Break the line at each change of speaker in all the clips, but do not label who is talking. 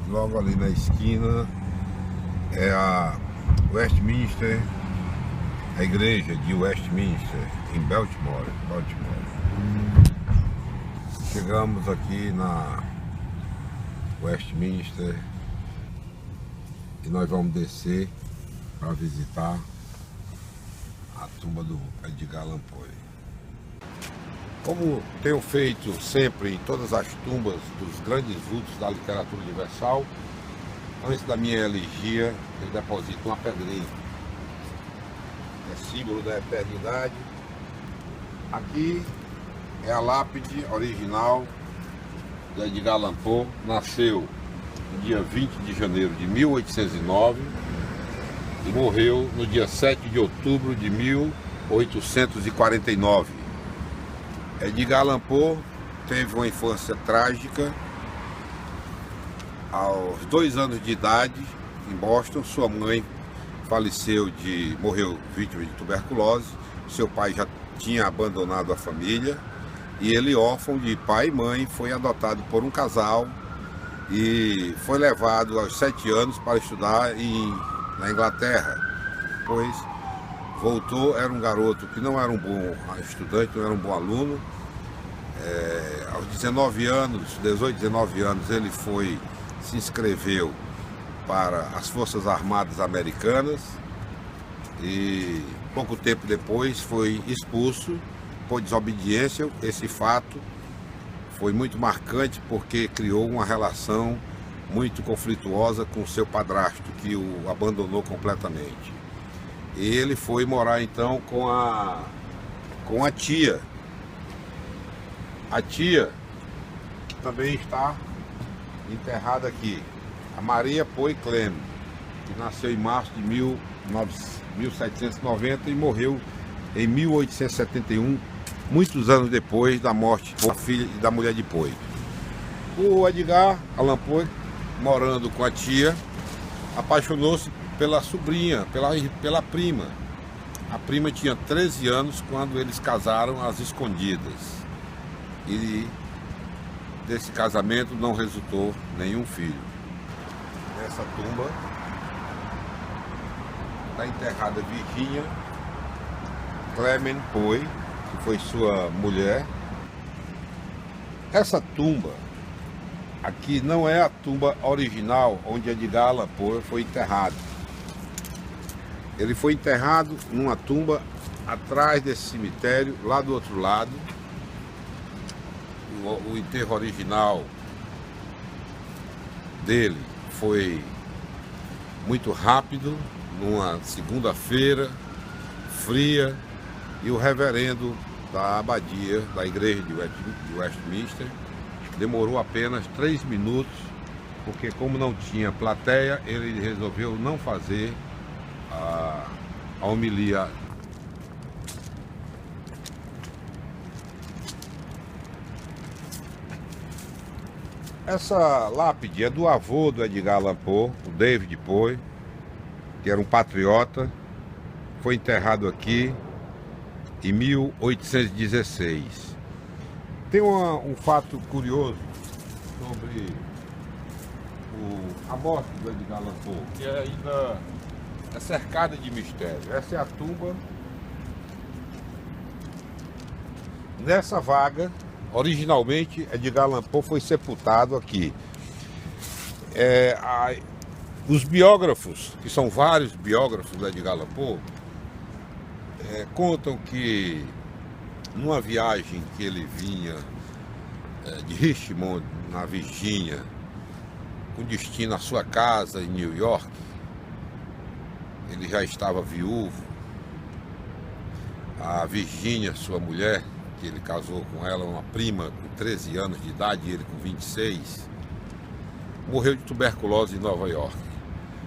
Logo ali na esquina é a Westminster, a igreja de Westminster, em Baltimore. Chegamos aqui na Westminster e nós vamos descer para visitar a tumba do Edgar Allan Poe. Como tenho feito sempre em todas as tumbas dos grandes vultos da literatura universal, antes da minha elegia, eu deposito uma pedrinha. É símbolo da eternidade. Aqui é a lápide original de Edgar Allan Poe. Nasceu no dia 20 de janeiro de 1809 e morreu no dia 7 de outubro de 1849. Edgar Allan Poe teve uma infância trágica. Aos 2 anos de idade, em Boston, sua mãe morreu vítima de tuberculose. Seu pai já tinha abandonado a família e ele, órfão de pai e mãe, foi adotado por um casal e foi levado aos 7 anos para estudar na Inglaterra. Depois voltou, era um garoto que não era um bom estudante, não era um bom aluno. Aos 19 anos, ele se inscreveu para as Forças Armadas Americanas e pouco tempo depois foi expulso por desobediência. Esse fato foi muito marcante porque criou uma relação muito conflituosa com seu padrasto, que o abandonou completamente. E ele foi morar então com a tia. A tia, que também está enterrada aqui, a Maria Poe Clement, que nasceu em março de 1790 e morreu em 1871, muitos anos depois da morte da filha e da mulher de Poe. O Edgar Allan Poe, morando com a tia, apaixonou-se pela sobrinha, pela prima. A prima tinha 13 anos quando eles casaram às escondidas. E desse casamento não resultou nenhum filho. Nessa tumba está enterrada Virginia Clement Poe, que foi sua mulher. Essa tumba aqui não é a tumba original onde Edgar Allan Poe foi enterrado. Ele foi enterrado numa tumba atrás desse cemitério, lá do outro lado. O enterro original dele foi muito rápido, numa segunda-feira fria, e o reverendo da abadia da igreja de Westminster demorou apenas 3 minutos, porque como não tinha plateia, ele resolveu não fazer a homilia. Essa lápide é do avô do Edgar Allan Poe, o David Poe, que era um patriota. Foi enterrado aqui em 1816. Tem um fato curioso sobre a morte do Edgar Allan Poe, que ainda é cercada de mistério. Essa é a tumba. Nessa vaga, originalmente, Edgar Allan Poe foi sepultado aqui. Os biógrafos, que são vários biógrafos do Edgar Allan Poe, contam que numa viagem que ele vinha de Richmond, na Virgínia, com destino à sua casa em New York, ele já estava viúvo. A Virgínia, sua mulher, que ele casou com ela, uma prima com 13 anos de idade e ele com 26, morreu de tuberculose em Nova York.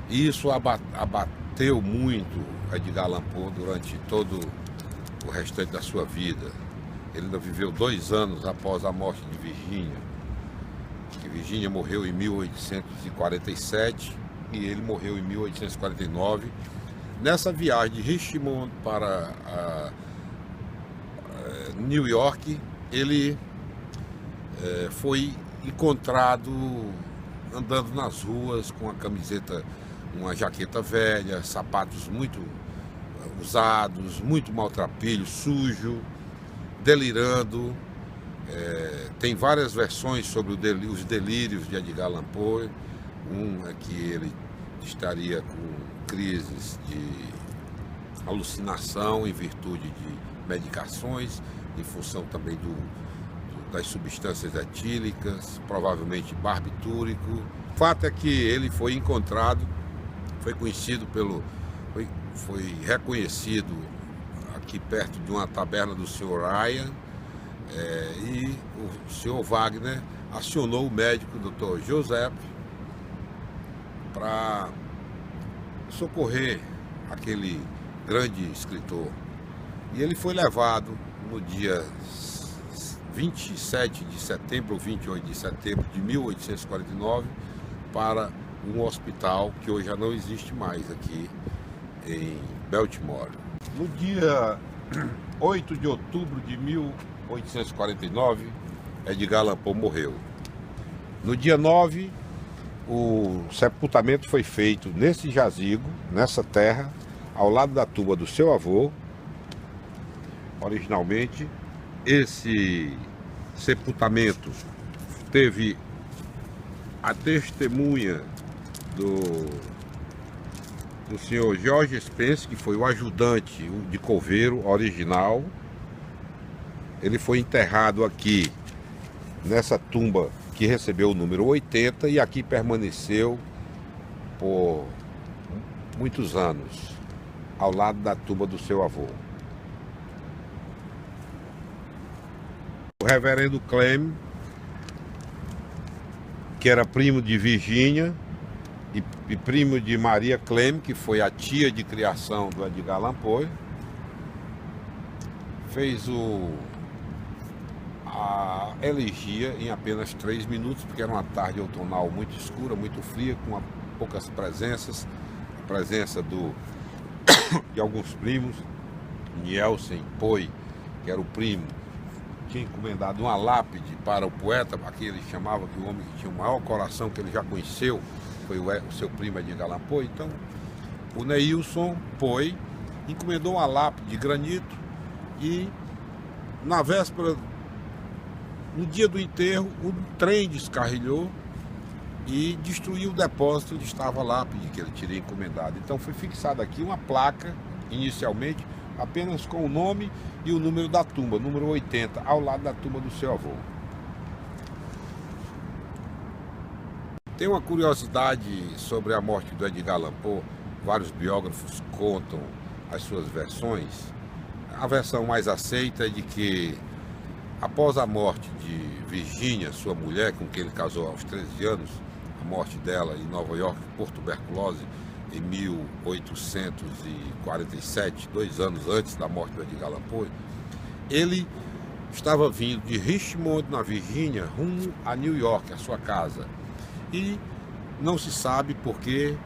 E isso abateu muito Edgar Allan Poe durante todo o restante da sua vida. Ele ainda viveu 2 anos após a morte de Virgínia. Virgínia morreu em 1847 e ele morreu em 1849. Nessa viagem de Richmond para New York, ele foi encontrado andando nas ruas com a camiseta, uma jaqueta velha, sapatos muito usados, muito maltrapilhos, sujo, delirando. Tem várias versões sobre os delírios de Edgar Allan Poe. Um é que ele estaria com crises de alucinação em virtude de medicações, em função também das substâncias etílicas, provavelmente barbitúrico. O fato é que ele foi encontrado, foi conhecido foi reconhecido aqui perto de uma taberna do Sr. Ryan, e o Sr. Wagner acionou o médico Dr. Joseph para socorrer aquele grande escritor. E ele foi levado no dia 27 de setembro ou 28 de setembro de 1849 para um hospital que hoje já não existe mais aqui em Baltimore. No dia 8 de outubro de 1849, Edgar Allan Poe morreu. No dia 9, o sepultamento foi feito nesse jazigo, nessa terra, ao lado da tumba do seu avô. Originalmente, esse sepultamento teve a testemunha do senhor George Spence, que foi o ajudante de coveiro original. Ele foi enterrado aqui, nessa tumba que recebeu o número 80, e aqui permaneceu por muitos anos, ao lado da tumba do seu avô. O reverendo Clem, que era primo de Virginia e primo de Maria Clem, que foi a tia de criação do Edgar Allan Poe, fez a elegia em apenas 3 minutos, porque era uma tarde outonal muito escura, muito fria, com poucas presenças. A presença de alguns primos. Nielsen Poe, que era o primo, tinha encomendado uma lápide para o poeta, aqui ele chamava que o homem que tinha o maior coração que ele já conheceu foi o seu primo Edgar Allan Poe. Então, o Neilson Poe encomendou uma lápide de granito e, na véspera, no dia do enterro, o trem descarrilhou e destruiu o depósito onde estava a lápide que ele teria encomendado. Então foi fixada aqui uma placa, inicialmente, apenas com o nome e o número da tumba, número 80, ao lado da tumba do seu avô. Tem uma curiosidade sobre a morte do Edgar Allan Poe. Vários biógrafos contam as suas versões. A versão mais aceita é de que, após a morte de Virginia, sua mulher, com quem ele casou aos 13 anos, a morte dela em Nova York por tuberculose em 1847, 2 anos antes da morte do Edgar Allan Poe, ele estava vindo de Richmond, na Virgínia, rumo a New York, a sua casa. E não se sabe por que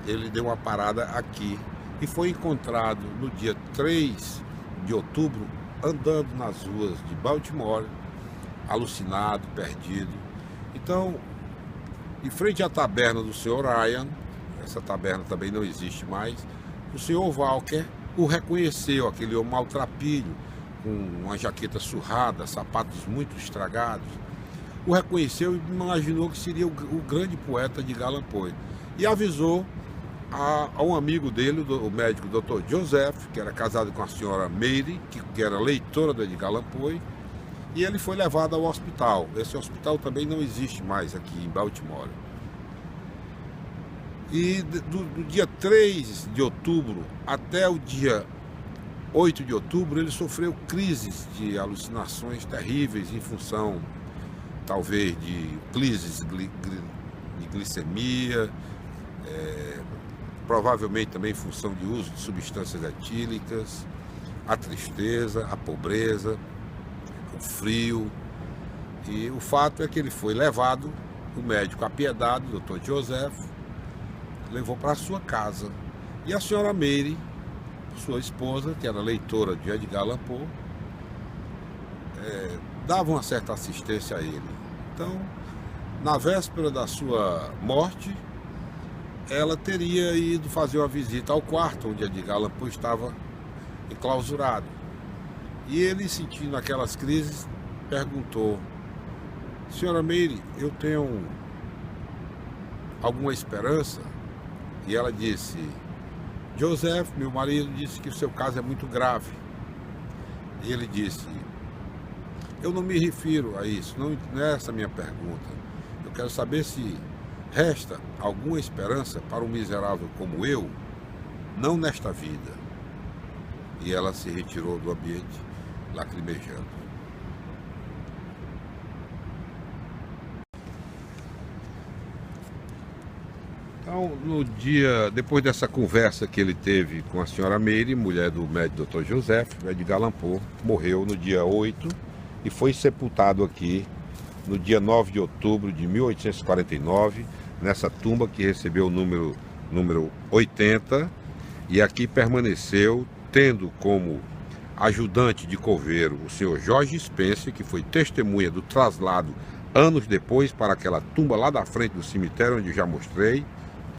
ele deu uma parada aqui. E foi encontrado no dia 3 de outubro, andando nas ruas de Baltimore, alucinado, perdido. Então, em frente à taberna do Sr. Ryan, essa taberna também não existe mais, o Sr. Walker o reconheceu, aquele homem maltrapilho, com uma jaqueta surrada, sapatos muito estragados. O reconheceu e imaginou que seria o grande poeta de Edgar Allan Poe. E avisou a um amigo dele, o médico Dr. Joseph, que era casado com a senhora Mary, que era leitora do Edgar Allan Poe, e ele foi levado ao hospital. Esse hospital também não existe mais aqui em Baltimore. E do dia 3 de outubro até o dia 8 de outubro, ele sofreu crises de alucinações terríveis em função, talvez, de crises de glicemia, provavelmente também em função de uso de substâncias etílicas, a tristeza, a pobreza, o frio. E o fato é que ele foi levado, o médico apiedado, o Dr. Joseph, levou para a sua casa. E a senhora Mary, sua esposa, que era leitora de Edgar Allan Poe, dava uma certa assistência a ele. Então, Na véspera da sua morte, ela teria ido fazer uma visita ao quarto onde Edgar Allan Poe estava enclausurado. E ele, sentindo aquelas crises, perguntou: senhora Mary, eu tenho alguma esperança? E ela disse: Joseph, meu marido, disse que o seu caso é muito grave. E ele disse: eu não me refiro a isso, não é essa a minha pergunta. Eu quero saber se resta alguma esperança para um miserável como eu, não nesta vida. E ela se retirou do ambiente, lacrimejando. Então, depois dessa conversa que ele teve com a senhora Mary, mulher do médico Dr. Joseph, Edgar Allan Poe morreu no dia 8 e foi sepultado aqui no dia 9 de outubro de 1849, nessa tumba que recebeu o número 80, e aqui permaneceu, tendo como ajudante de coveiro o senhor George Spencer, que foi testemunha do traslado anos depois para aquela tumba lá da frente do cemitério, onde eu já mostrei,